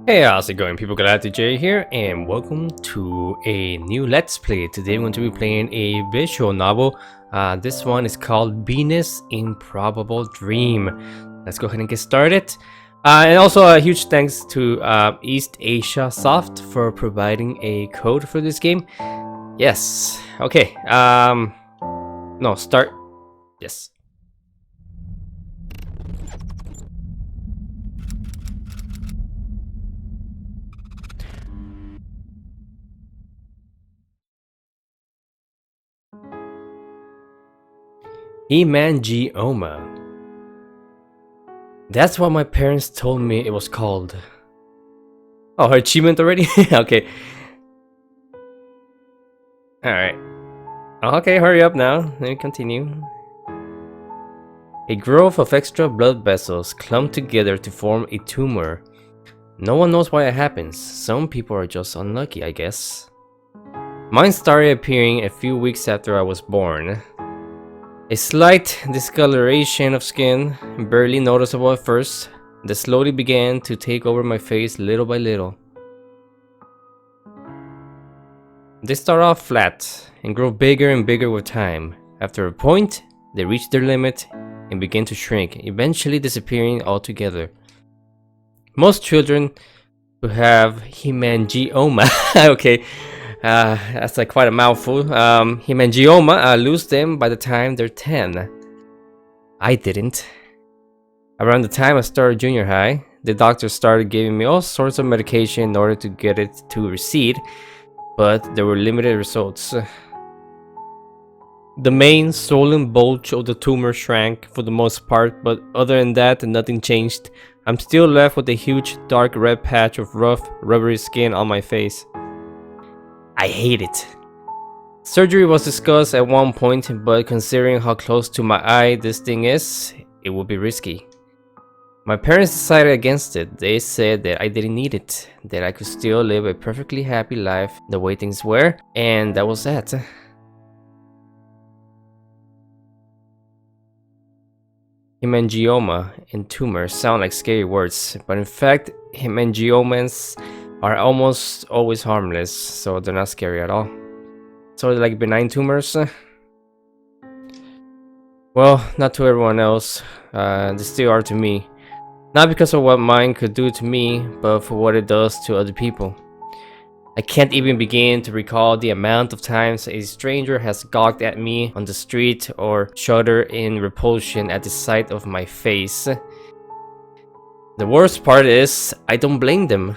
Hey, how's it going, people? GalacticJerry here, and welcome to a new Let's Play. Today we're going to be playing a visual novel. This one is called Venus Improbable Dream. Let's go ahead and get started. And also a huge thanks to Eastasiasoft for providing a code for this game. Yes. Okay. No, start. Yes. Hemangioma. That's what my parents told me it was called. Oh, her achievement already? Okay. Alright. Okay, hurry up now. Let me continue. A growth of extra blood vessels clump together to form a tumor. No one knows why it happens. Some people are just unlucky, I guess. Mine started appearing a few weeks after I was born. A slight discoloration of skin, barely noticeable at first, that slowly began to take over my face little by little. They start off flat and grow bigger and bigger with time. After a point, they reach their limit and begin to shrink, eventually disappearing altogether. Most children who have hemangioma, okay, that's like quite a mouthful. Hemangioma lose them by the time they're 10. I didn't. Around the time I started junior high, the doctors started giving me all sorts of medication in order to get it to recede, but there were limited results. The main swollen bulge of the tumor shrank for the most part, but other than that, nothing changed. I'm still left with a huge dark red patch of rough, rubbery skin on my face. I hate it. Surgery was discussed at one point, but considering how close to my eye this thing is, it would be risky. My parents decided against it. They said that I didn't need it, that I could still live a perfectly happy life the way things were, and that was that. Hemangioma and tumor sound like scary words, but in fact, hemangiomas are almost always harmless, so they're not scary at all. So they're like benign tumors? Well, not to everyone else. They still are to me. Not because of what mine could do to me, but for what it does to other people. I can't even begin to recall the amount of times a stranger has gawked at me on the street or shuddered in repulsion at the sight of my face. The worst part is, I don't blame them.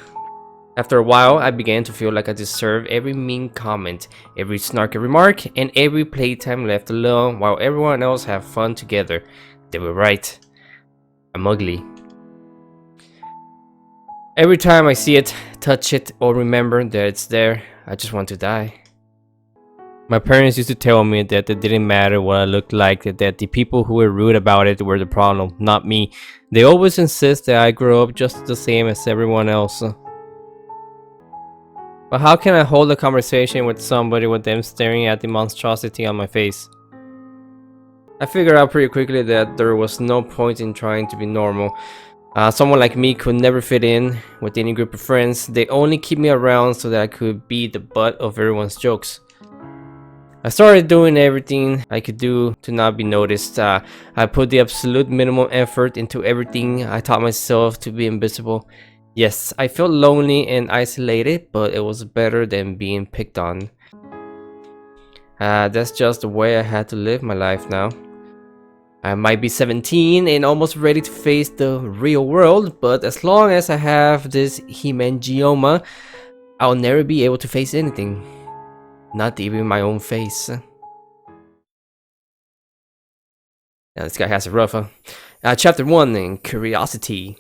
After a while, I began to feel like I deserved every mean comment, every snarky remark, and every playtime left alone while everyone else had fun together. They were right. I'm ugly. Every time I see it, touch it, or remember that it's there, I just want to die. My parents used to tell me that it didn't matter what I looked like, that the people who were rude about it were the problem, not me. They always insist that I grow up just the same as everyone else. But how can I hold a conversation with somebody with them staring at the monstrosity on my face? I figured out pretty quickly that there was no point in trying to be normal. Someone like me could never fit in with any group of friends. They only keep me around so that I could be the butt of everyone's jokes. I started doing everything I could do to not be noticed. I put the absolute minimum effort into everything. I taught myself to be invisible. Yes, I felt lonely and isolated, but it was better than being picked on. That's just the way I had to live my life now. I might be 17 and almost ready to face the real world, but as long as I have this hemangioma, I'll never be able to face anything. Not even my own face. Now this guy has a rough, huh? Chapter 1 in Curiosity.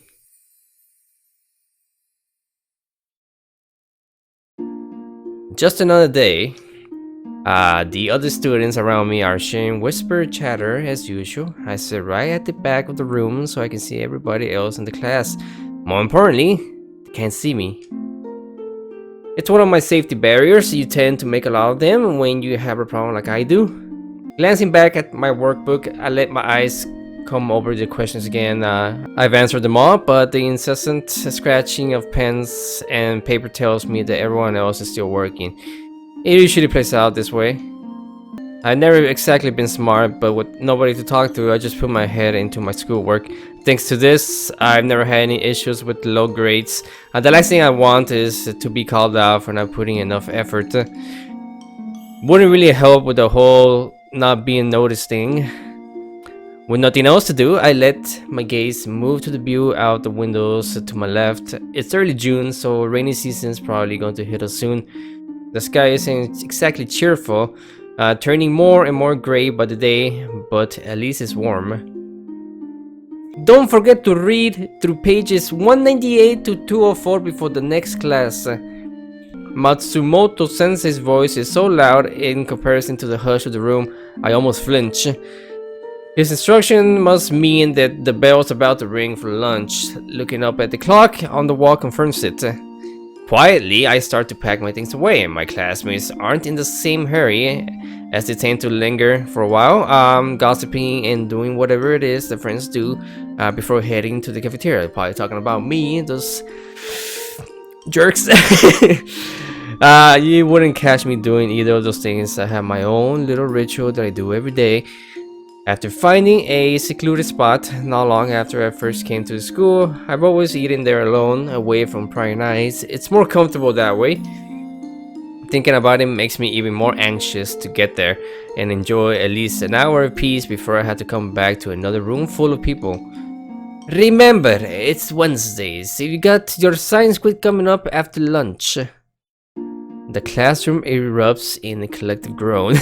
Just another day. The other students around me are sharing whispered chatter as usual. I sit right at the back of the room so I can see everybody else in the class. More importantly, they can't see me. It's one of my safety barriers. You tend to make a lot of them when you have a problem like I do. Glancing back at my workbook, I let my eyes come over the questions again. I've answered them all, but the incessant scratching of pens and paper tells me that everyone else is still working. It usually plays out this way. I've never exactly been smart, but with nobody to talk to, I just put my head into my schoolwork. Thanks to this, I've never had any issues with low grades. The last thing I want is to be called out for not putting enough effort. Wouldn't really help with the whole not being noticed thing. With nothing else to do, I let my gaze move to the view out the windows to my left. It's early June, so rainy season's probably going to hit us soon. The sky isn't exactly cheerful, turning more and more gray by the day, but at least it's warm. Don't forget to read through pages 198 to 204 before the next class. Matsumoto Sensei's voice is so loud in comparison to the hush of the room, I almost flinch. His instruction must mean that the bell's about to ring for lunch. Looking up at the clock on the wall confirms it. Quietly, I start to pack my things away. My classmates aren't in the same hurry, as they tend to linger for a while, gossiping and doing whatever it is that friends do before heading to the cafeteria. Probably talking about me, those jerks. You wouldn't catch me doing either of those things. I have my own little ritual that I do every day. After finding a secluded spot not long after I first came to the school, I've always eaten there alone, away from prying eyes. It's more comfortable that way. Thinking about it makes me even more anxious to get there and enjoy at least an hour of peace before I have to come back to another room full of people. Remember, it's Wednesdays. You got your science quiz coming up after lunch. The classroom erupts in a collective groan.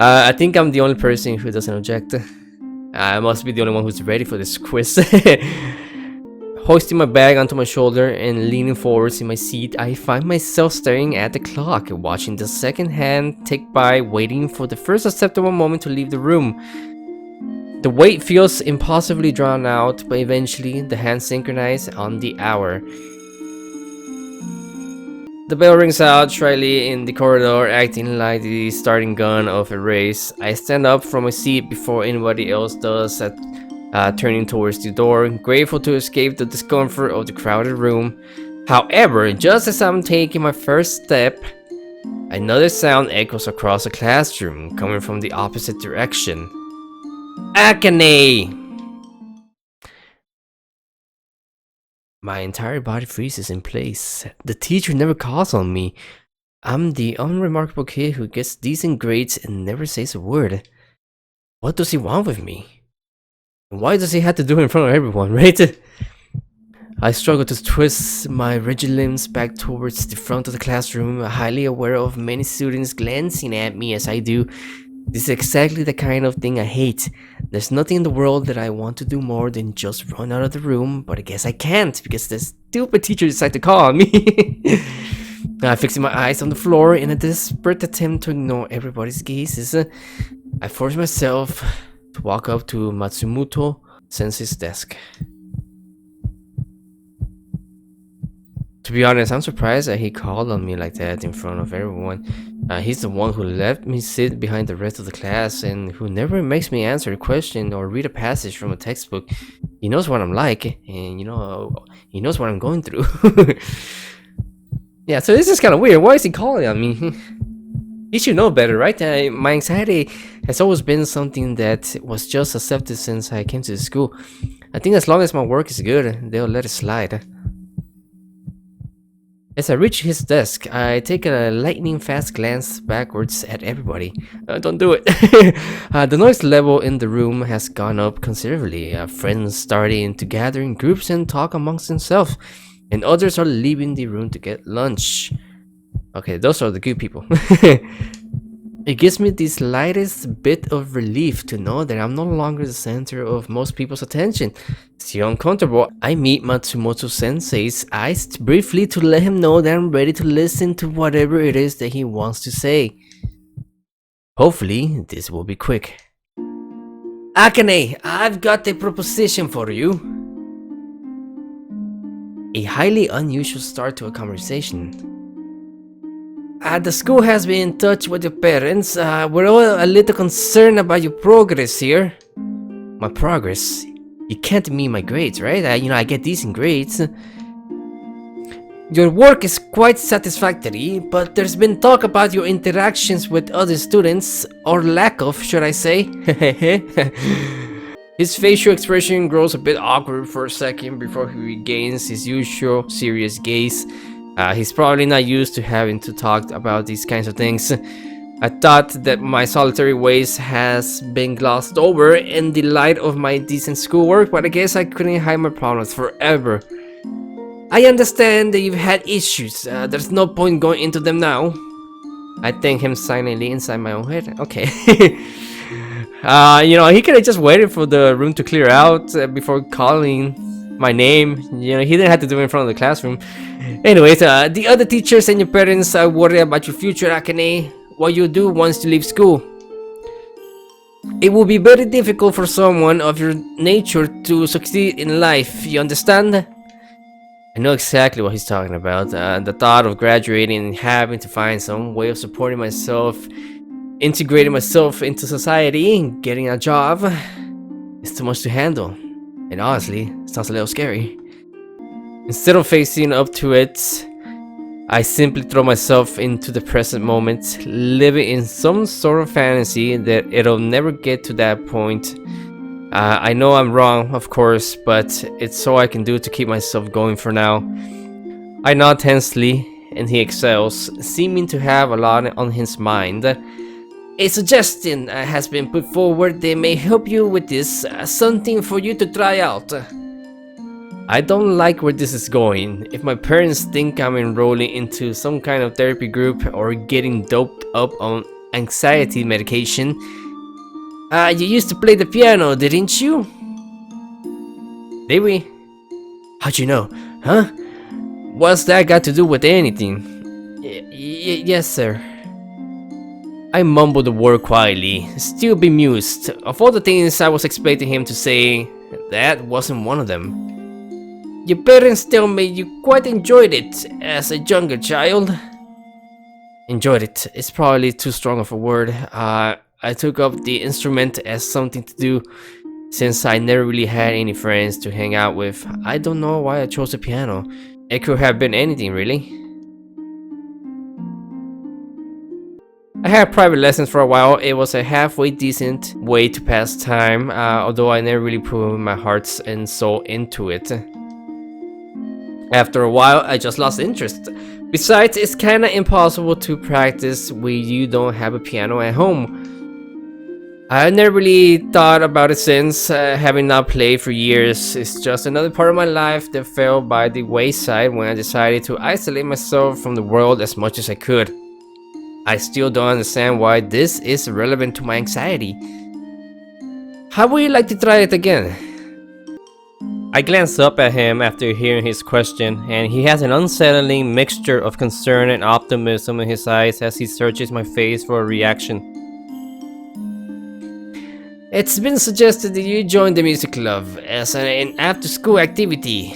I think I'm the only person who doesn't object. I must be the only one who's ready for this quiz. Hoisting my bag onto my shoulder and leaning forwards in my seat, I find myself staring at the clock, watching the second hand tick by, waiting for the first acceptable moment to leave the room. The wait feels impossibly drawn out, but eventually the hands synchronize on the hour. The bell rings out shyly in the corridor, acting like the starting gun of a race. I stand up from my seat before anybody else does, turning towards the door, grateful to escape the discomfort of the crowded room. However, just as I'm taking my first step, another sound echoes across the classroom, coming from the opposite direction. Akane! My entire body freezes in place. The teacher never calls on me. I'm the unremarkable kid who gets decent grades and never says a word. What does he want with me? Why does he have to do it in front of everyone, right? I struggle to twist my rigid limbs back towards the front of the classroom, highly aware of many students glancing at me as I do. This is exactly the kind of thing I hate. There's nothing in the world that I want to do more than just run out of the room, but I guess I can't because the stupid teacher decided to call on me. Fixing my eyes on the floor in a desperate attempt to ignore everybody's gazes, I force myself to walk up to Matsumoto Sensei's desk. To be honest, I'm surprised that he called on me like that in front of everyone. He's the one who let me sit behind the rest of the class and who never makes me answer a question or read a passage from a textbook. He knows what I'm like, and he knows what I'm going through. Yeah, so this is kind of weird. Why is he calling on me? He should know better, right? My anxiety has always been something that was just accepted since I came to the school. I think as long as my work is good, they'll let it slide. As I reach his desk, I take a lightning-fast glance backwards at everybody. Don't do it. The noise level in the room has gone up considerably. Friends starting to gather in groups and talk amongst themselves, and others are leaving the room to get lunch. Okay, those are the good people. It gives me the slightest bit of relief to know that I'm no longer the center of most people's attention. Still uncomfortable, I meet Matsumoto Sensei's eyes briefly to let him know that I'm ready to listen to whatever it is that he wants to say. Hopefully, this will be quick. Akane, I've got a proposition for you. A highly unusual start to a conversation. The school has been in touch with your parents. We're all a little concerned about your progress here. My progress. You can't mean my grades, right? I get decent grades. Your work is quite satisfactory, but there's been talk about your interactions with other students, or lack of, should I say. His facial expression grows a bit awkward for a second before he regains his usual serious gaze. He's probably not used to having to talk about these kinds of things. I thought that my solitary ways has been glossed over in the light of my decent schoolwork, but I guess I couldn't hide my problems forever. I understand that you've had issues. There's no point going into them now. I thank him silently inside my own head. Okay. He could have just waited for the room to clear out before calling my name. He didn't have to do it in front of the classroom. Anyways, the other teachers and your parents are worried about your future, Akane. What you do once you leave school. It will be very difficult for someone of your nature to succeed in life. You understand? I know exactly what he's talking about. The thought of graduating and having to find some way of supporting myself, integrating myself into society, and getting a job is too much to handle. And honestly, it sounds a little scary. Instead of facing up to it, I simply throw myself into the present moment, living in some sort of fantasy that it'll never get to that point. I know I'm wrong, of course, but it's all I can do to keep myself going for now. I nod tensely, and he excels, seeming to have a lot on his mind. A suggestion has been put forward that may help you with this, something for you to try out. I don't like where this is going. If my parents think I'm enrolling into some kind of therapy group or getting doped up on anxiety medication. You used to play the piano, didn't you? Did we? How'd you know? Huh? What's that got to do with anything? Yes, sir. I mumbled the word quietly, still bemused. Of all the things I was expecting him to say, that wasn't one of them. Your parents tell me you quite enjoyed it as a younger child. Enjoyed it. It's probably too strong of a word. I took up the instrument as something to do since I never really had any friends to hang out with. I don't know why I chose the piano. It could have been anything, really. I had private lessons for a while. It was a halfway decent way to pass time, although I never really put my heart and soul into it. After a while, I just lost interest. Besides, it's kinda impossible to practice when you don't have a piano at home. I never really thought about it since, having not played for years. It's just another part of my life that fell by the wayside when I decided to isolate myself from the world as much as I could. I still don't understand why this is relevant to my anxiety. How would you like to try it again? I glanced up at him after hearing his question, and he has an unsettling mixture of concern and optimism in his eyes as he searches my face for a reaction. It's been suggested that you join the music club as an after-school activity.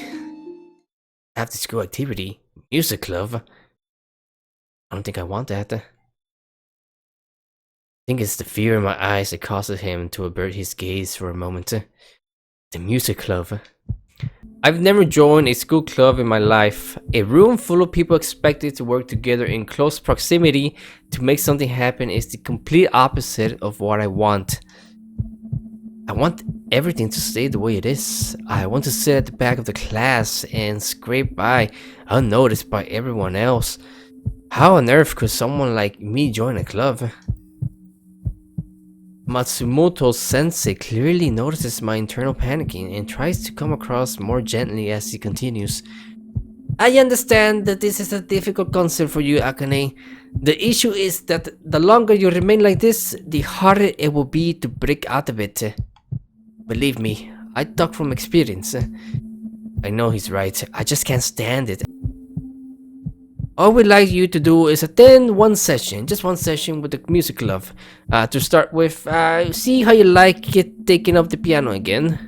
After-school activity? Music club? I don't think I want that. I think it's the fear in my eyes that causes him to avert his gaze for a moment. The music club. I've never joined a school club in my life. A room full of people expected to work together in close proximity to make something happen is the complete opposite of what I want. I want everything to stay the way it is. I want to sit at the back of the class and scrape by unnoticed by everyone else. How on earth could someone like me join a club? Matsumoto Sensei clearly notices my internal panicking and tries to come across more gently as he continues. I understand that this is a difficult concept for you, Akane. The issue is that the longer you remain like this, the harder it will be to break out of it. Believe me, I talk from experience. I know he's right, I just can't stand it. All we'd like you to do is attend one session, just one session with the music club. To start with, see how you like it taking up the piano again.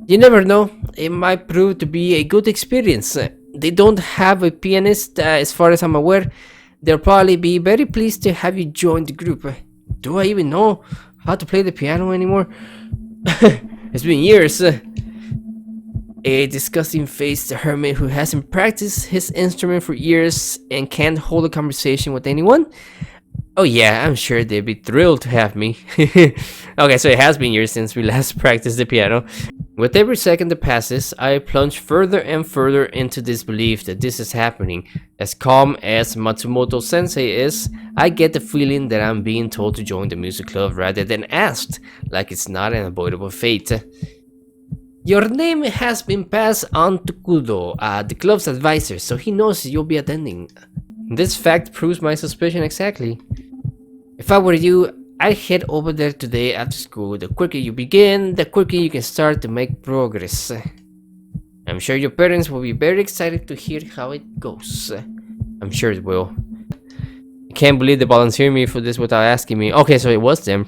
You never know, it might prove to be a good experience. They don't have a pianist, as far as I'm aware. They'll probably be very pleased to have you join the group. Do I even know how to play the piano anymore? It's been years. A disgusting-faced hermit who hasn't practiced his instrument for years and can't hold a conversation with anyone? Oh yeah, I'm sure they'd be thrilled to have me. Okay, so it has been years since we last practiced the piano. With every second that passes, I plunge further and further into disbelief that this is happening. As calm as Matsumoto Sensei is, I get the feeling that I'm being told to join the music club rather than asked, like it's not an avoidable fate. Your name has been passed on to Kudo, the club's advisor, so he knows you'll be attending. This fact proves my suspicion exactly. If I were you, I'd head over there today after school. The quicker you begin, the quicker you can start to make progress. I'm sure your parents will be very excited to hear how it goes. I'm sure it will. I can't believe they volunteered me for this without asking me. Okay, so it was them.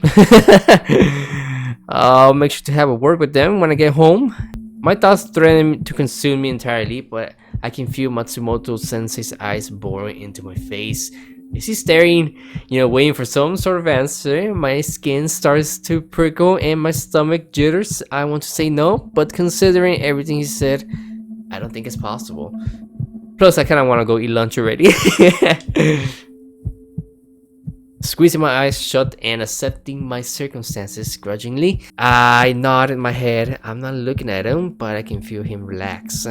I'll make sure to have a word with them when I get home. My thoughts threaten to consume me entirely, but I can feel Matsumoto Sensei's eyes boring into my face. Is he staring, waiting for some sort of answer? My skin starts to prickle and my stomach jitters. I want to say no, but considering everything he said, I don't think it's possible. Plus, I kind of want to go eat lunch already. Squeezing my eyes shut and accepting my circumstances grudgingly, I nod in my head. I'm not looking at him, but I can feel him relax.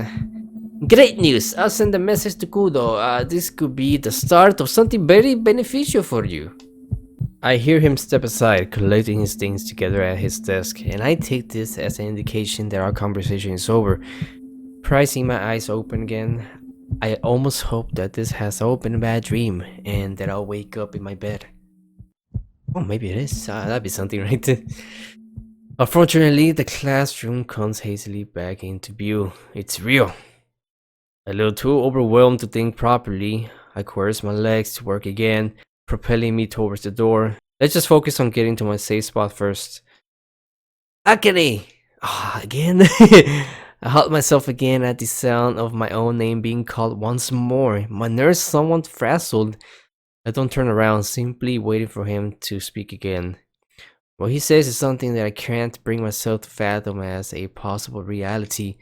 Great news! I'll send a message to Kudo. This could be the start of something very beneficial for you. I hear him step aside, collecting his things together at his desk, and I take this as an indication that our conversation is over. Prizing my eyes open again, I almost hope that this has all been a bad dream, and that I'll wake up in my bed. Oh, maybe it is. That'd be something, right? Unfortunately, the classroom comes hazily back into view. It's real. A little too overwhelmed to think properly, I coerce my legs to work again, propelling me towards the door. Let's just focus on getting to my safe spot first. Akane! Again? I halt myself again at the sound of my own name being called once more. My nerves somewhat frazzled. I don't turn around, simply waiting for him to speak again. What he says is something that I can't bring myself to fathom as a possible reality.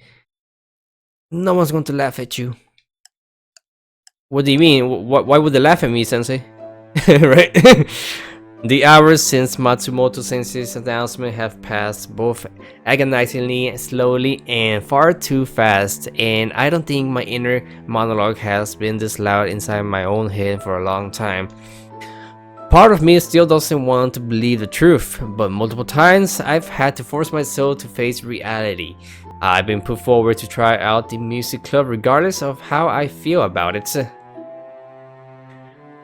No one's going to laugh at you. What do you mean? Why would they laugh at me, Sensei? Right? The hours since Matsumoto Sensei's announcement have passed both agonizingly slowly and far too fast, and I don't think my inner monologue has been this loud inside my own head for a long time. Part of me still doesn't want to believe the truth, but multiple times I've had to force myself to face reality. I've been put forward to try out the music club regardless of how I feel about it.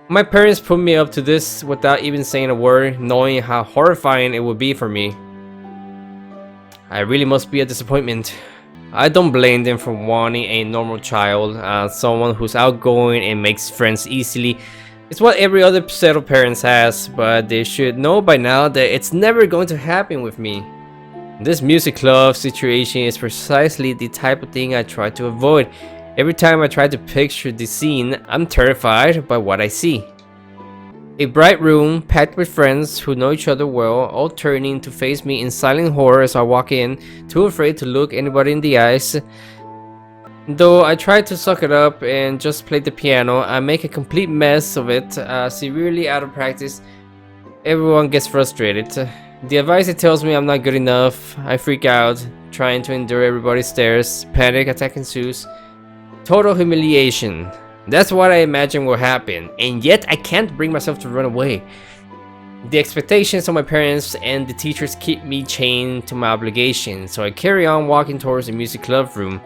My parents put me up to this without even saying a word, knowing how horrifying it would be for me. I really must be a disappointment. I don't blame them for wanting a normal child, someone who's outgoing and makes friends easily. It's what every other set of parents has, but they should know by now that it's never going to happen with me. This music club situation is precisely the type of thing I try to avoid. Every time I try to picture the scene, I'm terrified by what I see. A bright room packed with friends who know each other well, all turning to face me in silent horror as I walk in, too afraid to look anybody in the eyes. Though I try to suck it up and just play the piano, I make a complete mess of it, severely out of practice. Everyone gets frustrated. The advisor tells me I'm not good enough. I freak out, trying to endure everybody's stares. Panic attack ensues. Total humiliation. That's what I imagine will happen, and yet I can't bring myself to run away. The expectations of my parents and the teachers keep me chained to my obligations, so I carry on walking towards the music club room.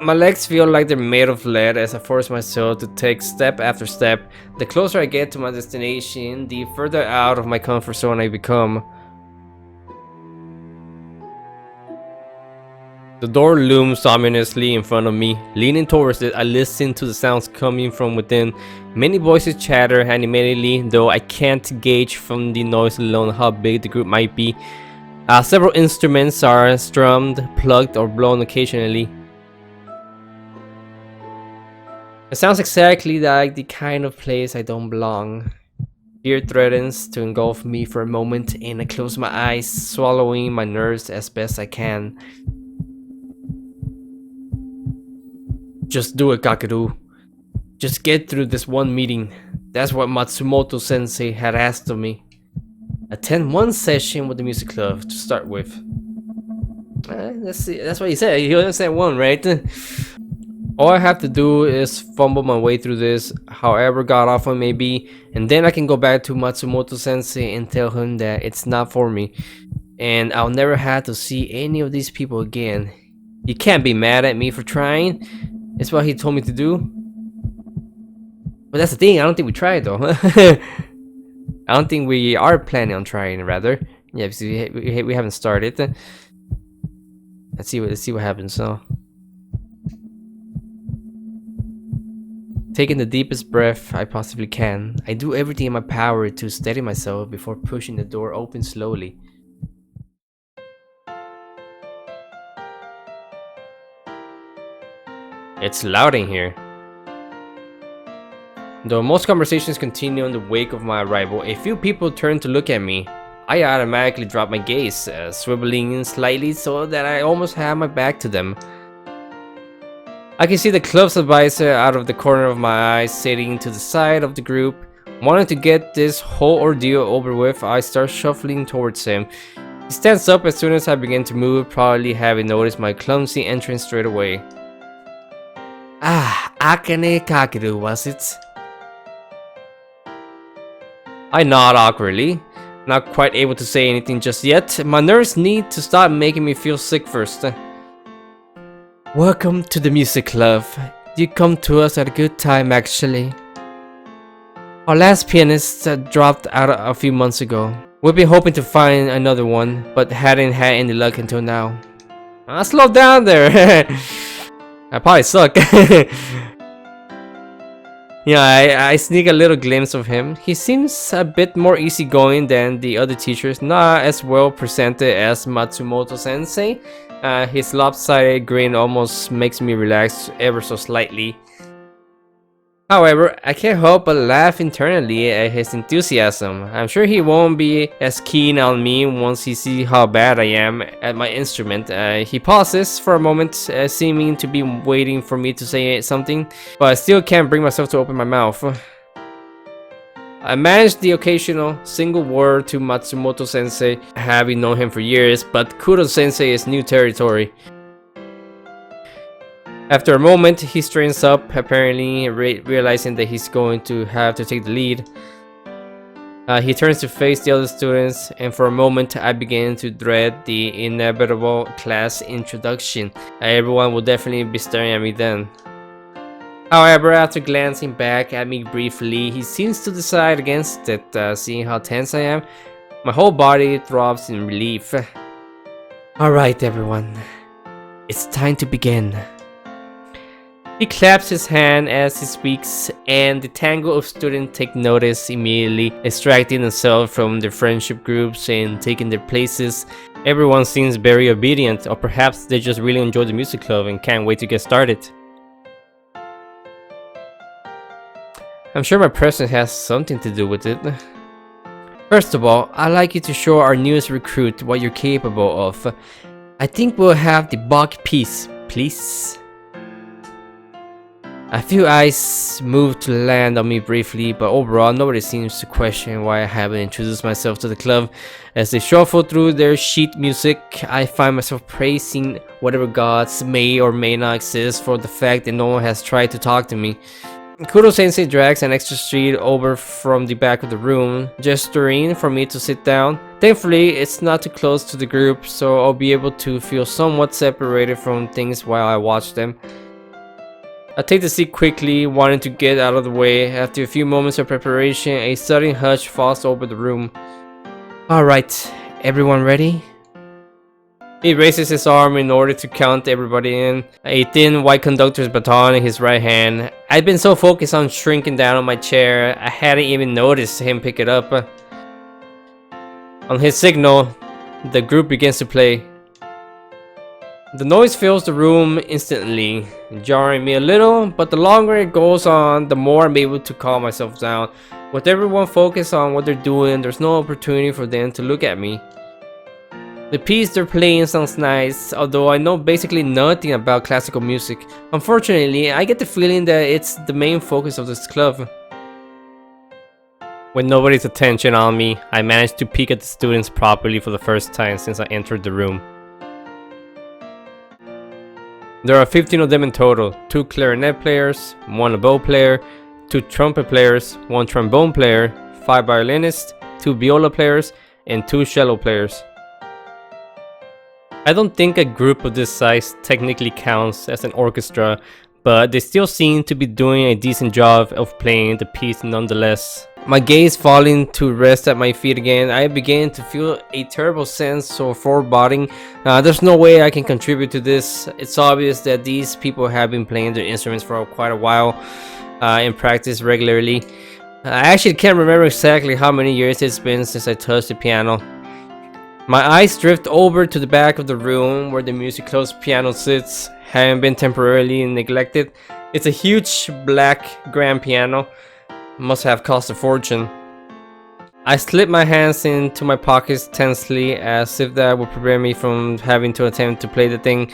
My legs feel like they're made of lead as I force myself to take step after step. The closer I get to my destination, the further out of my comfort zone I become. The door looms ominously in front of me. Leaning towards it, I listen to the sounds coming from within. Many voices chatter animatedly, though I can't gauge from the noise alone how big the group might be. Several instruments are strummed, plucked, or blown occasionally. It sounds exactly like the kind of place I don't belong. Fear threatens to engulf me for a moment, and I close my eyes, swallowing my nerves as best I can. Just do it, Kakeru. Just get through this one meeting. That's what Matsumoto sensei had asked of me. Attend one session with the music club to start with. Let's see. That's what he said. He only said one, right? All I have to do is fumble my way through this, however god awful it may be, and then I can go back to Matsumoto sensei and tell him that it's not for me, and I'll never have to see any of these people again. He can't be mad at me for trying. It's what he told me to do. But that's the thing, I don't think we tried though. I don't think we are planning on trying, rather. Yeah, because we haven't started. Let's see what happens now. Taking the deepest breath I possibly can, I do everything in my power to steady myself before pushing the door open slowly. It's loud in here. Though most conversations continue in the wake of my arrival, a few people turn to look at me. I automatically drop my gaze, swiveling slightly so that I almost have my back to them. I can see the club's advisor out of the corner of my eye, sitting to the side of the group. Wanting to get this whole ordeal over with, I start shuffling towards him. He stands up as soon as I begin to move, probably having noticed my clumsy entrance straight away. Ah, Akane Kakeru, was it? I nod awkwardly, not quite able to say anything just yet. My nerves need to stop making me feel sick first. Welcome to the music club. You come to us at a good time, actually. Our last pianist dropped out a few months ago. We've been hoping to find another one, but hadn't had any luck until now. Slow down there. I probably suck. Yeah, I sneak a little glimpse of him. He seems a bit more easygoing than the other teachers, not as well presented as Matsumoto sensei. His lopsided grin almost makes me relax ever so slightly. However, I can't help but laugh internally at his enthusiasm. I'm sure he won't be as keen on me once he sees how bad I am at my instrument. He pauses for a moment, seeming to be waiting for me to say something, but I still can't bring myself to open my mouth. I managed the occasional single word to Matsumoto sensei, having known him for years, but Kuro sensei is new territory. After a moment, he straightens up, apparently realizing that he's going to have to take the lead. He turns to face the other students, and for a moment I begin to dread the inevitable class introduction. Everyone will definitely be staring at me then. However, after glancing back at me briefly, he seems to decide against it. Seeing how tense I am, my whole body throbs in relief. Alright everyone, it's time to begin. He claps his hand as he speaks, and the tangle of students take notice, immediately extracting themselves from their friendship groups and taking their places. Everyone seems very obedient, or perhaps they just really enjoy the music club and can't wait to get started. I'm sure my presence has something to do with it. First of all, I'd like you to show our newest recruit what you're capable of. I think we'll have the Bach piece, please. A few eyes move to land on me briefly, but overall nobody seems to question why I haven't introduced myself to the club. As they shuffle through their sheet music, I find myself praising whatever gods may or may not exist for the fact that no one has tried to talk to me. Kuro sensei drags an extra seat over from the back of the room, gesturing for me to sit down. Thankfully, it's not too close to the group, so I'll be able to feel somewhat separated from things while I watch them. I take the seat quickly, wanting to get out of the way. After a few moments of preparation, a sudden hush falls over the room. Alright, everyone ready? He raises his arm in order to count everybody in, a thin white conductor's baton in his right hand. I'd been so focused on shrinking down on my chair, I hadn't even noticed him pick it up. On his signal, the group begins to play. The noise fills the room instantly, jarring me a little, but the longer it goes on, the more I'm able to calm myself down. With everyone focused on what they're doing, there's no opportunity for them to look at me. The piece they're playing sounds nice, although I know basically nothing about classical music. Unfortunately, I get the feeling that it's the main focus of this club. With nobody's attention on me, I managed to peek at the students properly for the first time since I entered the room. There are 15 of them in total, 2 clarinet players, 1 oboe player, 2 trumpet players, 1 trombone player, 5 violinists, 2 viola players, and 2 cello players. I don't think a group of this size technically counts as an orchestra, but they still seem to be doing a decent job of playing the piece nonetheless. My gaze falling to rest at my feet again, I began to feel a terrible sense of foreboding. There's no way I can contribute to this. It's obvious that these people have been playing their instruments for quite a while in practice regularly. I actually can't remember exactly how many years it's been since I touched the piano. My eyes drift over to the back of the room where the music closed piano sits, having been temporarily neglected. It's a huge black grand piano. Must have cost a fortune. I slip my hands into my pockets tensely as if that would prevent me from having to attempt to play the thing.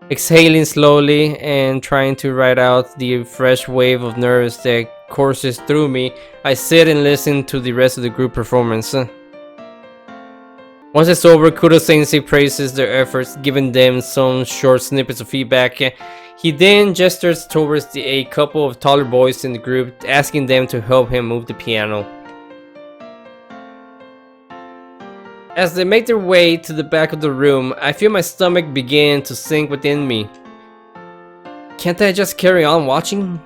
Exhaling slowly and trying to ride out the fresh wave of nerves that courses through me, I sit and listen to the rest of the group performance. Once it's over, Kudo-sensei praises their efforts, giving them some short snippets of feedback. He then gestures towards a couple of taller boys in the group, asking them to help him move the piano. As they make their way to the back of the room, I feel my stomach begin to sink within me. Can't I just carry on watching?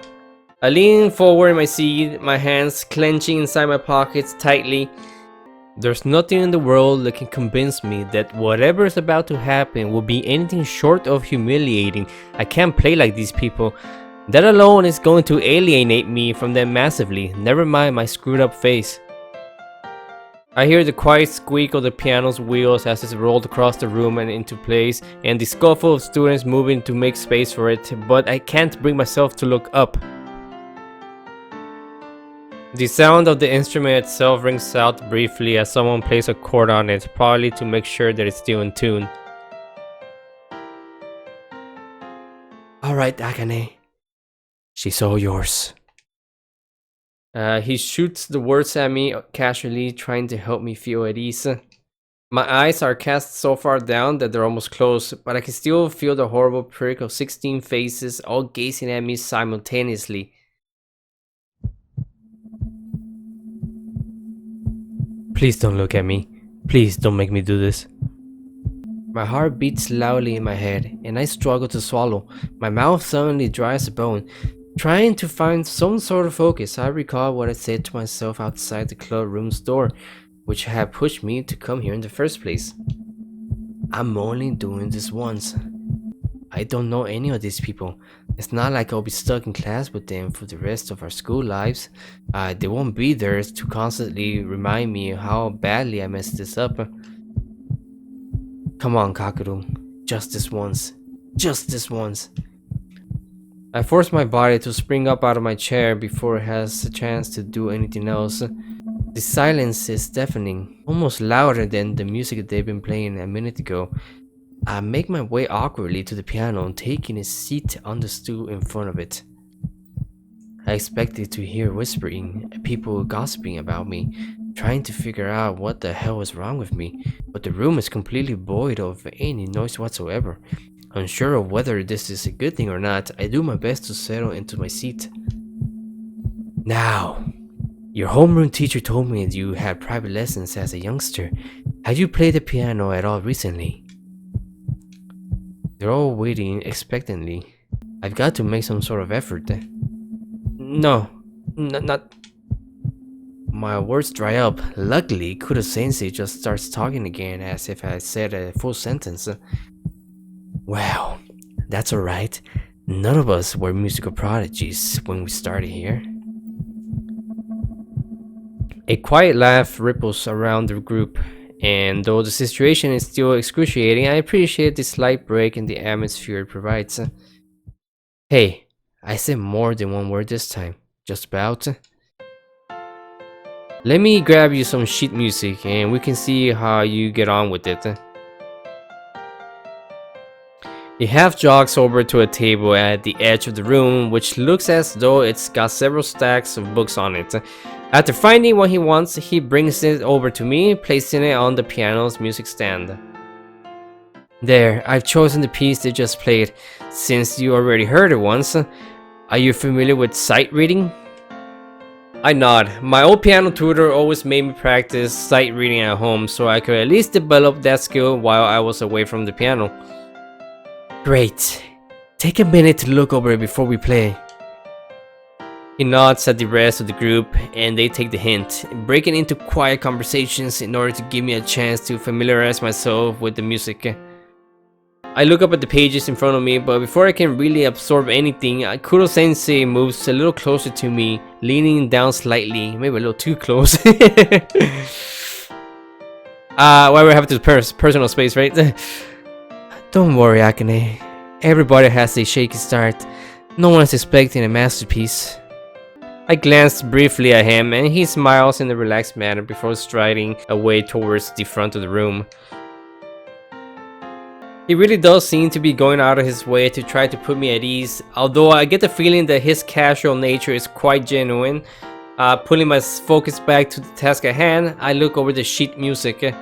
I lean forward in my seat, my hands clenching inside my pockets tightly. There's nothing in the world that can convince me that whatever is about to happen will be anything short of humiliating. I can't play like these people. That alone is going to alienate me from them massively, never mind my screwed up face. I hear the quiet squeak of the piano's wheels as it's rolled across the room and into place, and the scuffle of students moving to make space for it, but I can't bring myself to look up. The sound of the instrument itself rings out briefly as someone plays a chord on it, probably to make sure that it's still in tune. Alright, Akane. She's all yours. He shoots the words at me casually, trying to help me feel at ease. My eyes are cast so far down that they're almost closed, but I can still feel the horrible prick of 16 faces all gazing at me simultaneously. Please don't look at me. Please don't make me do this. My heart beats loudly in my head, and I struggle to swallow. My mouth suddenly dry as a bone. Trying to find some sort of focus, I recall what I said to myself outside the club room's door, which had pushed me to come here in the first place. I'm only doing this once. I don't know any of these people. It's not like I'll be stuck in class with them for the rest of our school lives. They won't be there to constantly remind me how badly I messed this up. Come on, Kakeru. Just this once. Just this once. I force my body to spring up out of my chair before it has a chance to do anything else. The silence is deafening, almost louder than the music they've been playing a minute ago. I make my way awkwardly to the piano, taking a seat on the stool in front of it. I expected to hear whispering, people gossiping about me, trying to figure out what the hell was wrong with me, but the room is completely void of any noise whatsoever. Unsure of whether this is a good thing or not, I do my best to settle into my seat. Now, your homeroom teacher told me that you had private lessons as a youngster. Had you played the piano at all recently? They're all waiting expectantly. I've got to make some sort of effort. No, not. My words dry up. Luckily, Kudo-sensei just starts talking again as if I said a full sentence. Well, that's alright. None of us were musical prodigies when we started here. A quiet laugh ripples around the group, and though the situation is still excruciating, I appreciate the slight break in the atmosphere it provides. Hey, I said more than one word this time. Just about. Let me grab you some sheet music and we can see how you get on with it. He half jogs over to a table at the edge of the room, which looks as though it's got several stacks of books on it. After finding what he wants, he brings it over to me, placing it on the piano's music stand. There, I've chosen the piece they just played, since you already heard it once. Are you familiar with sight reading? I nod. My old piano tutor always made me practice sight reading at home, so I could at least develop that skill while I was away from the piano. Great. Take a minute to look over it before we play. He nods at the rest of the group and they take the hint, breaking into quiet conversations in order to give me a chance to familiarize myself with the music. I look up at the pages in front of me, but before I can really absorb anything, Kuro-sensei moves a little closer to me, leaning down slightly, maybe a little too close. Whatever happened to personal space, right? Don't worry, Akane. Everybody has a shaky start. No one's expecting a masterpiece. I glanced briefly at him and he smiles in a relaxed manner before striding away towards the front of the room. He really does seem to be going out of his way to try to put me at ease, although I get the feeling that his casual nature is quite genuine. Pulling my focus back to the task at hand, I look over the sheet music.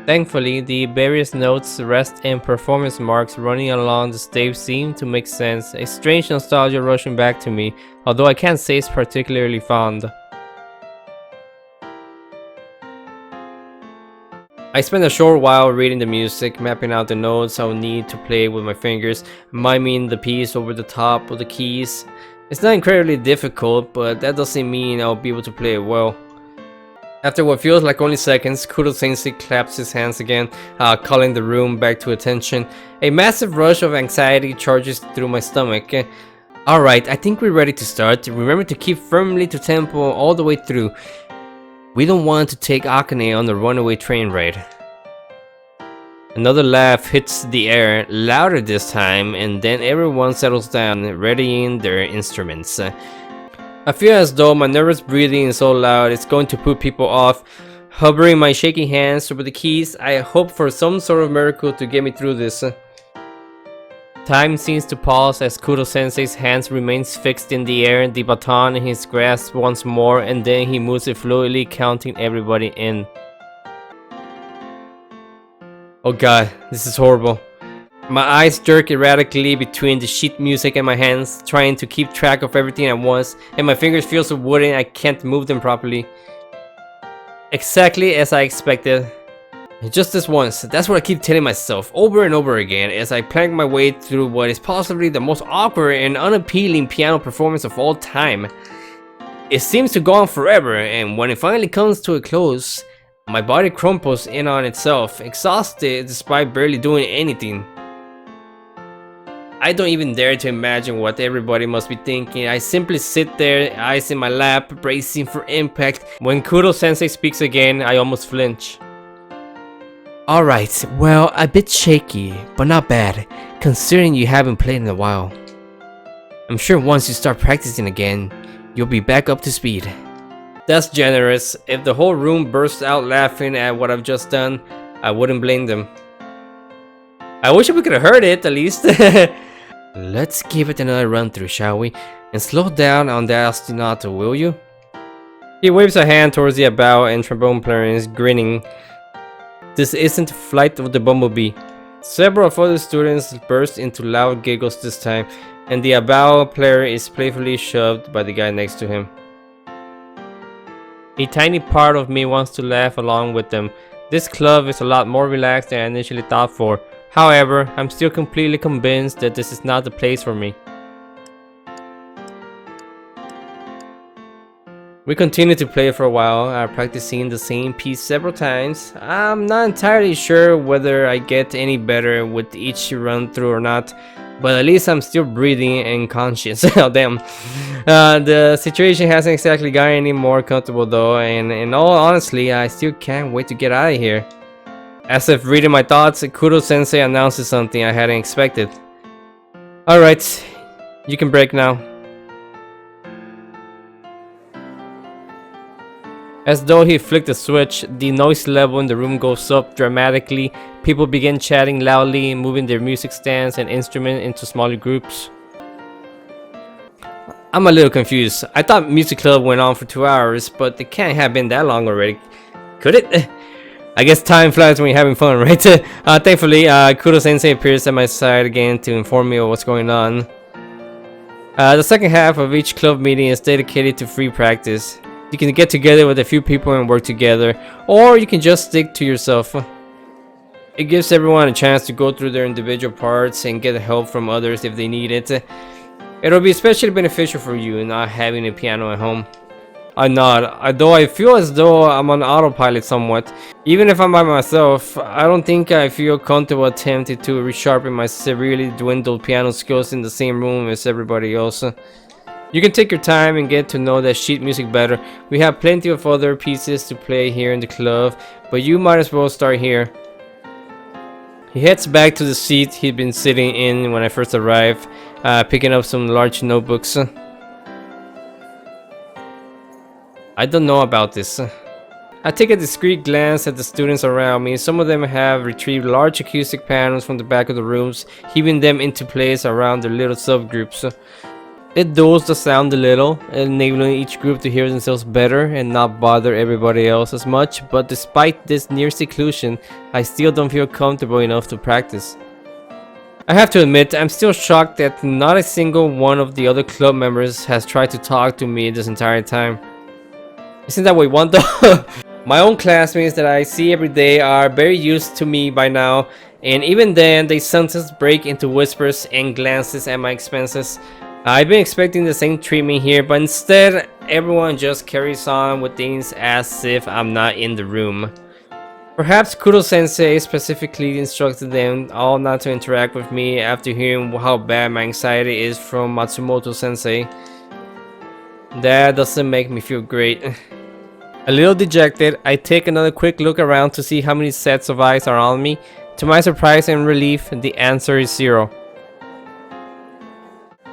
Thankfully, the various notes, rest and performance marks running along the stave seem to make sense, a strange nostalgia rushing back to me, although I can't say it's particularly fond. I spent a short while reading the music, mapping out the notes I would need to play with my fingers, miming the piece over the top of the keys. It's not incredibly difficult, but that doesn't mean I'll be able to play it well. After what feels like only seconds, Kuro-sensei claps his hands again, calling the room back to attention. A massive rush of anxiety charges through my stomach. Alright, I think we're ready to start. Remember to keep firmly to tempo all the way through. We don't want to take Akane on the runaway train ride. Another laugh hits the air, louder this time, and then everyone settles down, readying their instruments. I feel as though my nervous breathing is so loud it's going to put people off. Hovering my shaking hands over the keys, I hope for some sort of miracle to get me through this. Time seems to pause as Kuro-sensei's hands remains fixed in the air, the baton in his grasp once more, and then he moves it fluidly, counting everybody in. Oh god, this is horrible. My eyes jerk erratically between the sheet music and my hands, trying to keep track of everything at once, and my fingers feel so wooden I can't move them properly. Exactly as I expected. Just this once, that's what I keep telling myself over and over again as I plank my way through what is possibly the most awkward and unappealing piano performance of all time. It seems to go on forever, and when it finally comes to a close, my body crumples in on itself, exhausted despite barely doing anything. I don't even dare to imagine what everybody must be thinking. I simply sit there, eyes in my lap, bracing for impact. When Kuro-sensei speaks again, I almost flinch. Alright, well, a bit shaky, but not bad, considering you haven't played in a while. I'm sure once you start practicing again, you'll be back up to speed. That's generous. If the whole room bursts out laughing at what I've just done, I wouldn't blame them. I wish we could have heard it, at least. Let's give it another run through, shall we? And slow down on that ostinato, will you? He waves a hand towards the bow and trombone player is grinning. This isn't Flight of the Bumblebee. Several of other students burst into loud giggles this time, and the bow player is playfully shoved by the guy next to him. A tiny part of me wants to laugh along with them. This club is a lot more relaxed than I initially thought for. However, I'm still completely convinced that this is not the place for me. We continued to play for a while, practicing the same piece several times. I'm not entirely sure whether I get any better with each run through or not, but at least I'm still breathing and conscious. Oh damn. The situation hasn't exactly gotten any more comfortable though, and in all honesty, I still can't wait to get out of here. As if reading my thoughts, Kuro-sensei announces something I hadn't expected. Alright, you can break now. As though he flicked a switch, the noise level in the room goes up dramatically. People begin chatting loudly, moving their music stands and instruments into smaller groups. I'm a little confused. I thought music club went on for 2 hours, but it can't have been that long already. Could it? I guess time flies when you're having fun, right? Thankfully, Kudo Sensei appears at my side again to inform me of what's going on. The second half of each club meeting is dedicated to free practice. You can get together with a few people and work together, or you can just stick to yourself. It gives everyone a chance to go through their individual parts and get help from others if they need it. It'll be especially beneficial for you not having a piano at home. I nod, though I feel as though I'm on autopilot somewhat. Even if I'm by myself, I don't think I feel comfortable attempting to resharpen my severely dwindled piano skills in the same room as everybody else. You can take your time and get to know that sheet music better. We have plenty of other pieces to play here in the club, but you might as well start here. He heads back to the seat he'd been sitting in when I first arrived, picking up some large notebooks. I don't know about this. I take a discreet glance at the students around me. Some of them have retrieved large acoustic panels from the back of the rooms, heaving them into place around their little subgroups. It dulls the sound a little, enabling each group to hear themselves better and not bother everybody else as much, but despite this near seclusion, I still don't feel comfortable enough to practice. I have to admit, I'm still shocked that not a single one of the other club members has tried to talk to me this entire time. Isn't that what we want though? My own classmates that I see every day are very used to me by now, and even then they sometimes break into whispers and glances at my expenses. I've been expecting the same treatment here, but instead everyone just carries on with things as if I'm not in the room. Perhaps Kudo Sensei specifically instructed them all not to interact with me after hearing how bad my anxiety is from Matsumoto Sensei. That doesn't make me feel great. A little dejected, I take another quick look around to see how many sets of eyes are on me. To my surprise and relief, the answer is 0.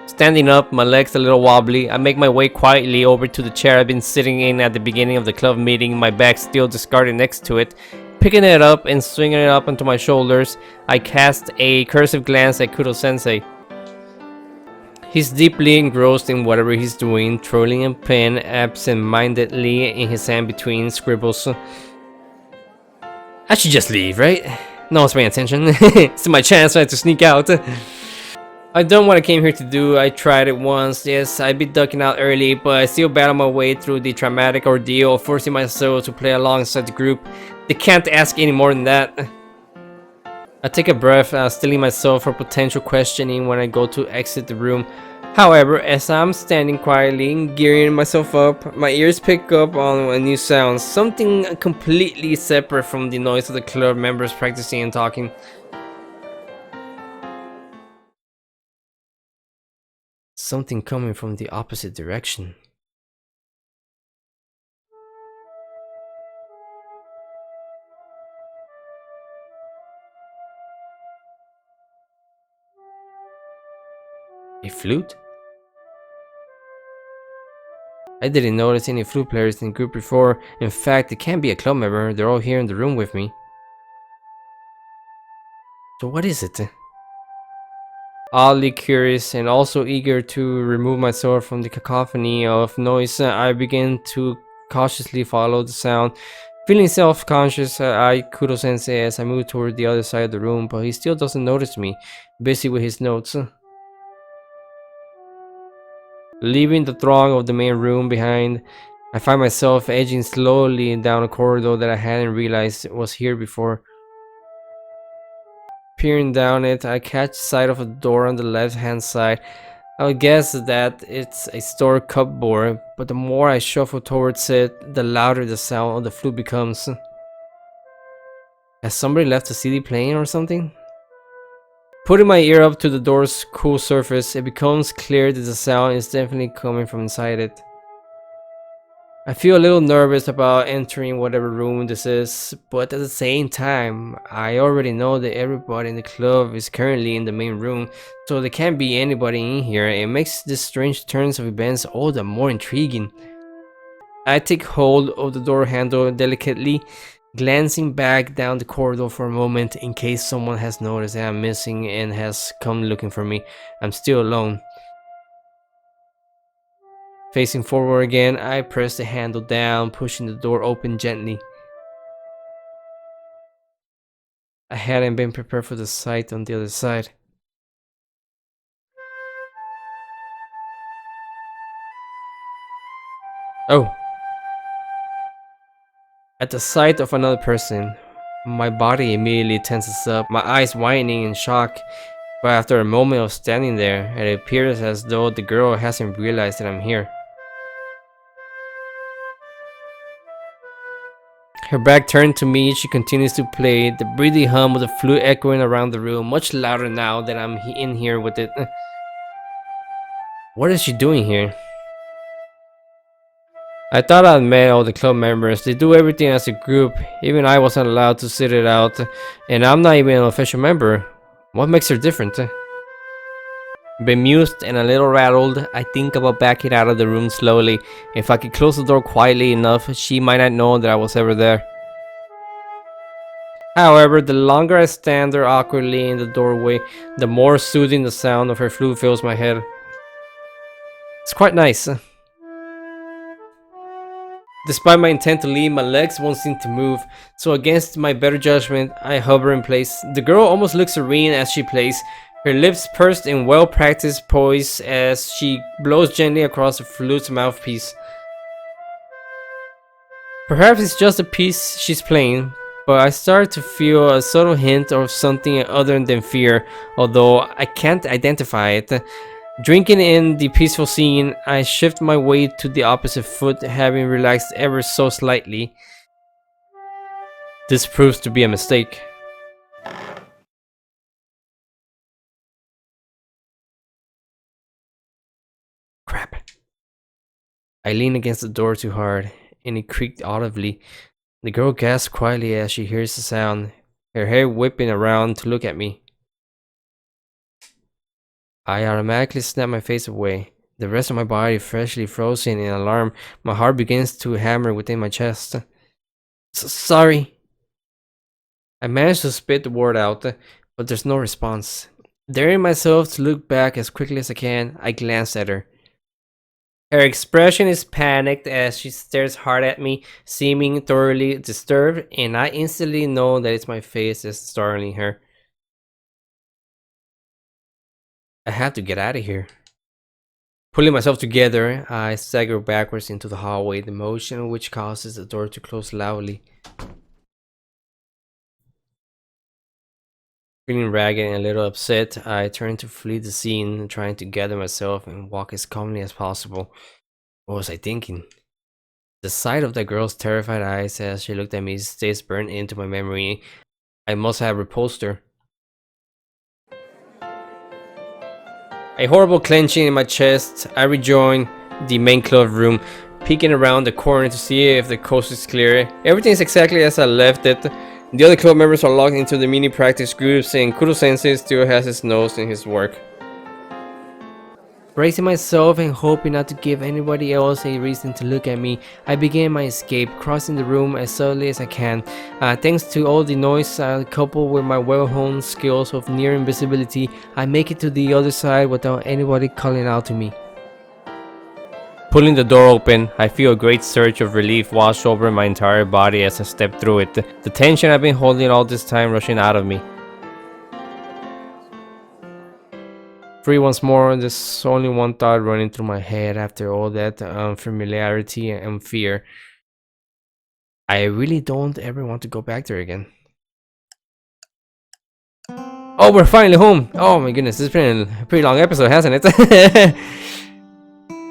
Standing up, my legs a little wobbly, I make my way quietly over to the chair I've been sitting in at the beginning of the club meeting, my bag still discarded next to it. Picking it up and swinging it up onto my shoulders, I cast a cursive glance at Kudo Sensei. He's deeply engrossed in whatever he's doing, twirling a pen absent-mindedly in his hand between scribbles. I should just leave, right? No one's paying attention. It's my chance right to sneak out. I've done what I came here to do. I tried it once. Yes, I'd be ducking out early, but I still battle my way through the traumatic ordeal of forcing myself to play alongside the group. They can't ask any more than that. I take a breath, stilling myself for potential questioning when I go to exit the room. However, as I'm standing quietly and gearing myself up, my ears pick up on a new sound, something completely separate from the noise of the club members practicing and talking. Something coming from the opposite direction. A flute? I didn't notice any flute players in the group before. In fact, it can't be a club member. They're all here in the room with me. So what is it? Oddly curious and also eager to remove myself from the cacophony of noise, I begin to cautiously follow the sound. Feeling self-conscious, I Kudo Sensei as I move toward the other side of the room, but he still doesn't notice me, busy with his notes. Leaving the throng of the main room behind, I find myself edging slowly down a corridor that I hadn't realized was here before. Peering down it, I catch sight of a door on the left-hand side. I would guess that it's a store cupboard, but the more I shuffle towards it, the louder the sound of the flute becomes. Has somebody left the CD playing or something? Putting my ear up to the door's cool surface, it becomes clear that the sound is definitely coming from inside it. I feel a little nervous about entering whatever room this is, but at the same time, I already know that everybody in the club is currently in the main room, so there can't be anybody in here. It makes these strange turns of events all the more intriguing. I take hold of the door handle delicately, glancing back down the corridor for a moment in case someone has noticed that I'm missing and has come looking for me. I'm still alone. Facing forward again, I press the handle down, pushing the door open gently. I hadn't been prepared for the sight on the other side. Oh. At the sight of another person, my body immediately tenses up, my eyes widening in shock. But after a moment of standing there, it appears as though the girl hasn't realized that I'm here. Her back turned to me, she continues to play, the breathy hum of the flute echoing around the room, much louder now that I'm in here with it. What is she doing here? I thought I'd met all the club members. They do everything as a group. Even I wasn't allowed to sit it out, and I'm not even an official member. What makes her different? Bemused and a little rattled, I think about backing out of the room slowly. If I could close the door quietly enough, she might not know that I was ever there. However, the longer I stand there awkwardly in the doorway, the more soothing the sound of her flute fills my head. It's quite nice. Despite my intent to leave, my legs won't seem to move, so against my better judgment, I hover in place. The girl almost looks serene as she plays, her lips pursed in well-practiced poise as she blows gently across the flute's mouthpiece. Perhaps it's just a piece she's playing, but I start to feel a subtle hint of something other than fear, although I can't identify it. Drinking in the peaceful scene, I shift my weight to the opposite foot, having relaxed ever so slightly. This proves to be a mistake. Crap. I lean against the door too hard, and it creaked audibly. The girl gasps quietly as she hears the sound, her hair whipping around to look at me. I automatically snap my face away, the rest of my body freshly frozen in alarm. My heart begins to hammer within my chest. Sorry. I manage to spit the word out, but there's no response. Daring myself to look back as quickly as I can, I glance at her. Her expression is panicked as she stares hard at me, seeming thoroughly disturbed, and I instantly know that it's my face that's startling her. I have to get out of here. Pulling myself together, I stagger backwards into the hallway, the motion of which causes the door to close loudly. Feeling ragged and a little upset, I turn to flee the scene, trying to gather myself and walk as calmly as possible. What was I thinking? The sight of that girl's terrified eyes as she looked at me stays burned into my memory. I must have repulsed her. A horrible clenching in my chest, I rejoin the main club room, peeking around the corner to see if the coast is clear. Everything is exactly as I left it. The other club members are locked into the mini practice groups, and Kuro-sensei still has his nose in his work. Bracing myself and hoping not to give anybody else a reason to look at me, I begin my escape, crossing the room as slowly as I can. Thanks to all the noise, coupled with my well-honed skills of near invisibility, I make it to the other side without anybody calling out to me. Pulling the door open, I feel a great surge of relief wash over my entire body as I step through it, the tension I've been holding all this time rushing out of me. Free once more, there's only one thought running through my head after all that unfamiliarity and fear. I really don't ever want to go back there again. Oh, we're finally home! Oh my goodness, it's been a pretty long episode, hasn't it?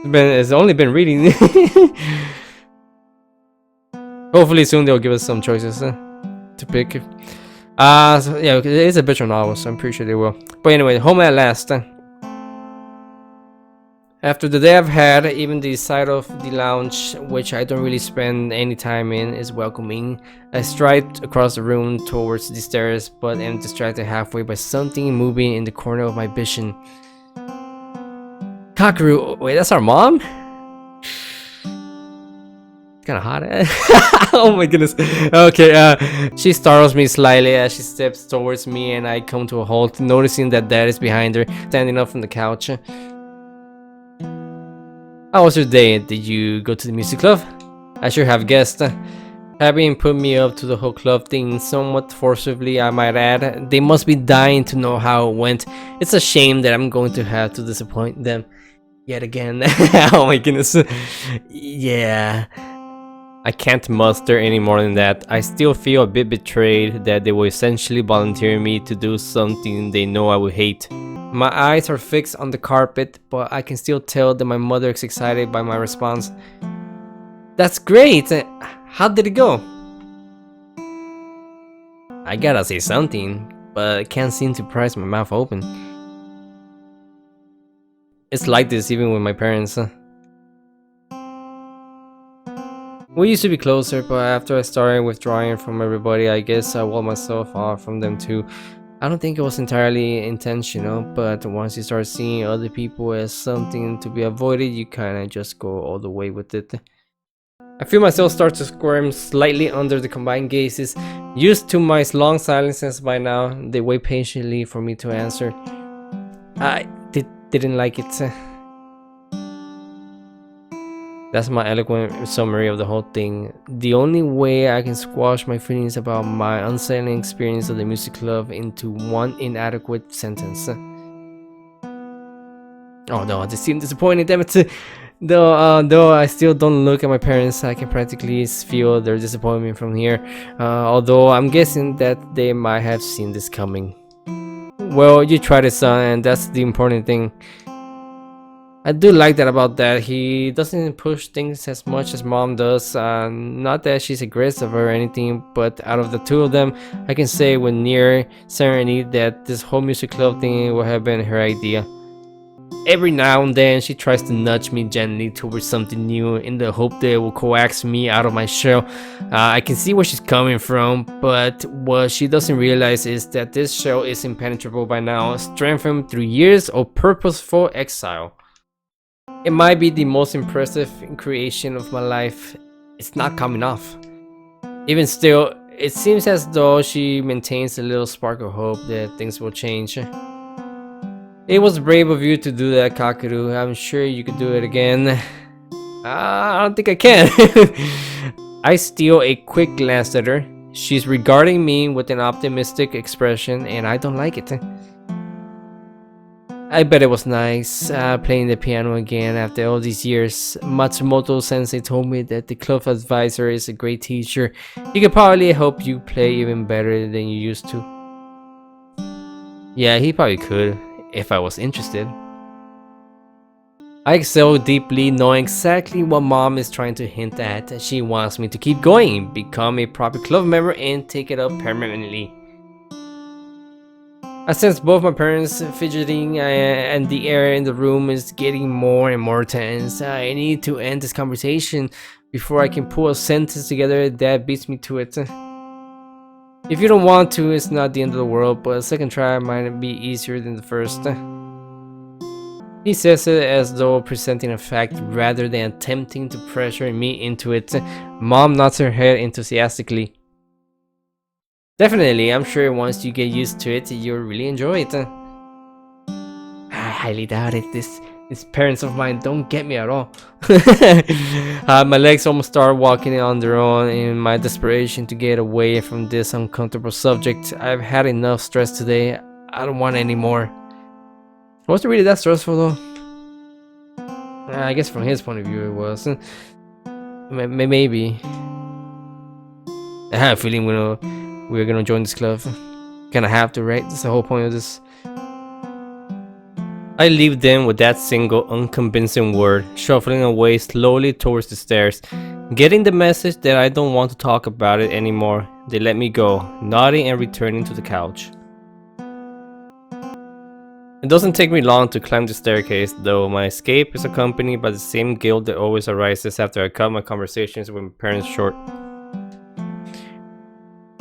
It's only been reading. Hopefully soon they'll give us some choices to pick. So yeah, it's a visual novel, so I'm pretty sure they will. But anyway, home at last. After the day I've had, even the sight of the lounge, which I don't really spend any time in, is welcoming. I stride across the room towards the stairs, but am distracted halfway by something moving in the corner of my vision. Kakeru, wait, that's our mom? Kind of hot. Oh my goodness. Okay, she startles me slightly as she steps towards me, and I come to a halt, noticing that Dad is behind her, standing up from the couch. How was your day? Did you go to the music club? I sure have guessed. Having put me up to the whole club thing somewhat forcibly, I might add. They must be dying to know how it went. It's a shame that I'm going to have to disappoint them yet again. Oh my goodness. Yeah. I can't muster any more than that. I still feel a bit betrayed that they will essentially volunteer me to do something they know I would hate. My eyes are fixed on the carpet, but I can still tell that my mother is excited by my response. That's great! How did it go? I gotta say something, but I can't seem to prise my mouth open. It's like this even with my parents. We used to be closer, but after I started withdrawing from everybody, I guess I walled myself off from them too. I don't think it was entirely intentional, but once you start seeing other people as something to be avoided, you kinda just go all the way with it. I feel myself start to squirm slightly under the combined gazes. Used to my long silences by now, they wait patiently for me to answer. I didn't like it. That's my eloquent summary of the whole thing. The only way I can squash my feelings about my unsettling experience of the music club into one inadequate sentence. Oh no, they seem disappointed, damn it. Though I still don't look at my parents, I can practically feel their disappointment from here. Although I'm guessing that they might have seen this coming. Well, you tried it, son, and that's the important thing. I do like that about Dad. He doesn't push things as much as Mom does. Not that she's aggressive or anything, but out of the two of them, I can say with near certainty that this whole music club thing would have been her idea. Every now and then, she tries to nudge me gently towards something new in the hope that it will coax me out of my shell. I can see where she's coming from, but what she doesn't realize is that this shell is impenetrable by now, strengthened through years of purposeful exile. It might be the most impressive creation of my life. It's not coming off. Even still, it seems as though she maintains a little spark of hope that things will change. It was brave of you to do that, Kakeru. I'm sure you could do it again. I don't think I can. I steal a quick glance at her. She's regarding me with an optimistic expression, and I don't like it. I bet it was nice playing the piano again after all these years. Matsumoto-sensei told me that the club advisor is a great teacher. He could probably help you play even better than you used to. Yeah, he probably could, if I was interested. I excel deeply, knowing exactly what Mom is trying to hint at. She wants me to keep going, become a proper club member, and take it up permanently. I sense both my parents fidgeting and the air in the room is getting more and more tense. I need to end this conversation before I can pull a sentence together that beats me to it. If you don't want to, it's not the end of the world, but a second try might be easier than the first. He says it as though presenting a fact rather than attempting to pressure me into it. Mom nods her head enthusiastically. Definitely, I'm sure once you get used to it, you'll really enjoy it. I highly doubt it. These parents of mine don't get me at all. My legs almost start walking on their own in my desperation to get away from this uncomfortable subject. I've had enough stress today. I don't want any more. Was it really that stressful though? I guess from his point of view it was. Maybe. I have a feeling we're gonna join this club. Kinda have to, right? That's the whole point of this. I leave them with that single unconvincing word, shuffling away slowly towards the stairs, getting the message that I don't want to talk about it anymore. They let me go, nodding and returning to the couch. It doesn't take me long to climb the staircase, though my escape is accompanied by the same guilt that always arises after I cut my conversations with my parents short.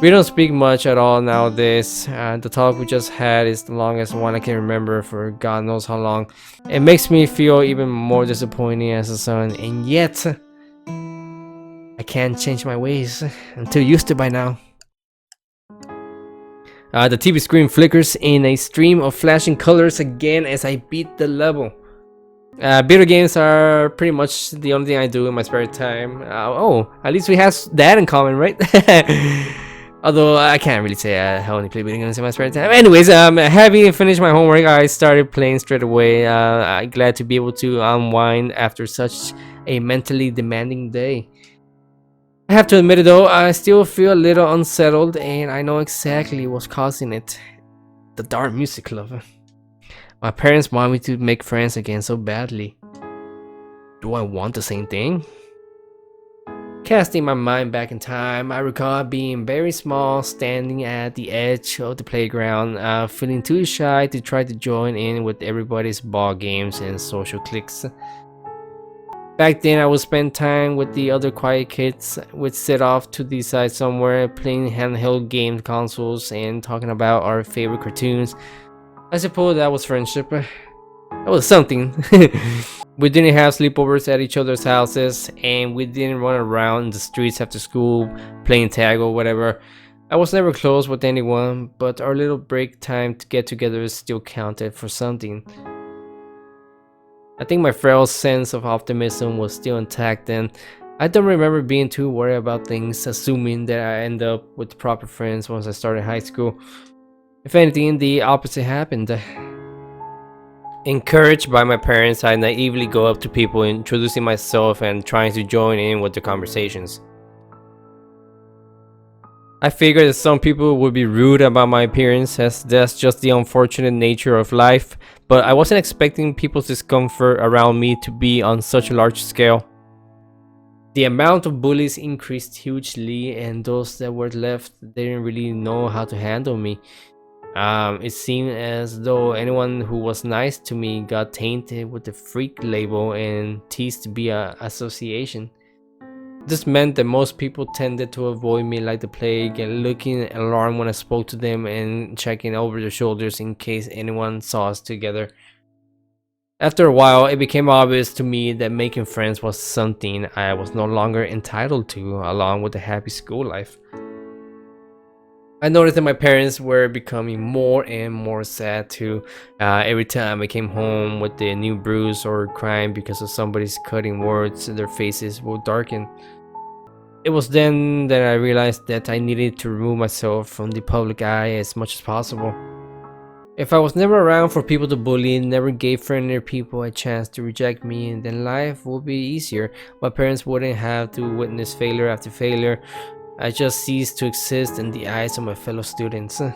We don't speak much at all nowadays. The talk we just had is the longest one I can remember for God knows how long. It makes me feel even more disappointing as a son, and yet I I can't change my ways. I'm too used to by now. The TV screen flickers in a stream of flashing colors again as I beat the level. Video games are pretty much the only thing I do in my spare time. Oh, at least we have that in common, right? Although I can't really say I only play video games in my spare time. Anyways, having finished my homework, I started playing straight away. I'm glad to be able to unwind after such a mentally demanding day. I have to admit it though, I still feel a little unsettled and I know exactly what's causing it. The darn music club. My parents want me to make friends again so badly. Do I want the same thing? Casting my mind back in time, I recall being very small, standing at the edge of the playground, feeling too shy to try to join in with everybody's ball games and social cliques. Back then, I would spend time with the other quiet kids, would sit off to the side somewhere, playing handheld game consoles and talking about our favorite cartoons. I suppose that was friendship. That was something. We didn't have sleepovers at each other's houses, and we didn't run around the streets after school, playing tag or whatever. I was never close with anyone, but our little break time to get together still counted for something. I think my frail sense of optimism was still intact, and I don't remember being too worried about things, assuming that I end up with proper friends once I started high school. If anything, the opposite happened. Encouraged by my parents, I naively go up to people, introducing myself and trying to join in with the conversations. I figured that some people would be rude about my appearance, as that's just the unfortunate nature of life, but I wasn't expecting people's discomfort around me to be on such a large scale. The amount of bullies increased hugely, and those that were left didn't really know how to handle me. It seemed as though anyone who was nice to me got tainted with the freak label and teased via association. This meant that most people tended to avoid me like the plague, and looking alarmed when I spoke to them and checking over their shoulders in case anyone saw us together. After a while, it became obvious to me that making friends was something I was no longer entitled to, along with a happy school life. I noticed that my parents were becoming more and more sad too. Every time I came home with a new bruise or crying because of somebody's cutting words, their faces would darken. It was then that I realized that I needed to remove myself from the public eye as much as possible. If I was never around for people to bully, never gave friendlier people a chance to reject me, then life would be easier. My parents wouldn't have to witness failure after failure. I just ceased to exist in the eyes of my fellow students. So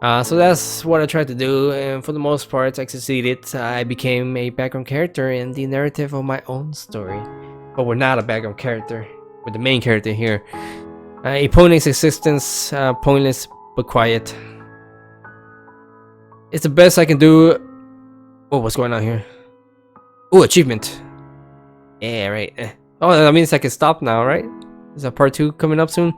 that's what I tried to do, and for the most part I succeeded. I became a background character in the narrative of my own story. But we're not a background character, we're the main character here. A pony's existence, pointless but quiet. It's the best I can do. Oh, what's going on here? Oh, achievement. Yeah, right. Oh, that means I can stop now, right? Is that part 2 coming up soon?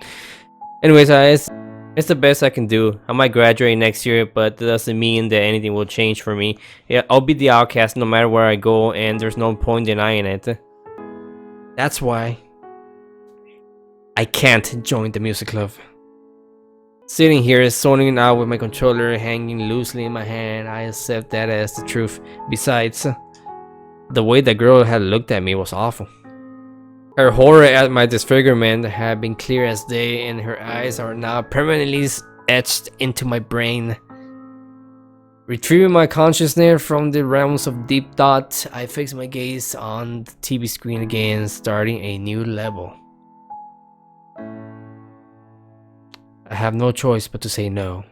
Anyways, it's the best I can do. I might graduate next year, but that doesn't mean that anything will change for me. Yeah, I'll be the outcast no matter where I go, and there's no point denying it. That's why I can't join the music club. Sitting here, zoning out with my controller hanging loosely in my hand, I accept that as the truth. Besides, the way that girl had looked at me was awful. Her horror at my disfigurement had been clear as day, and her eyes are now permanently etched into my brain. Retrieving my consciousness from the realms of deep thought, I fixed my gaze on the TV screen again, starting a new level. I have no choice but to say no.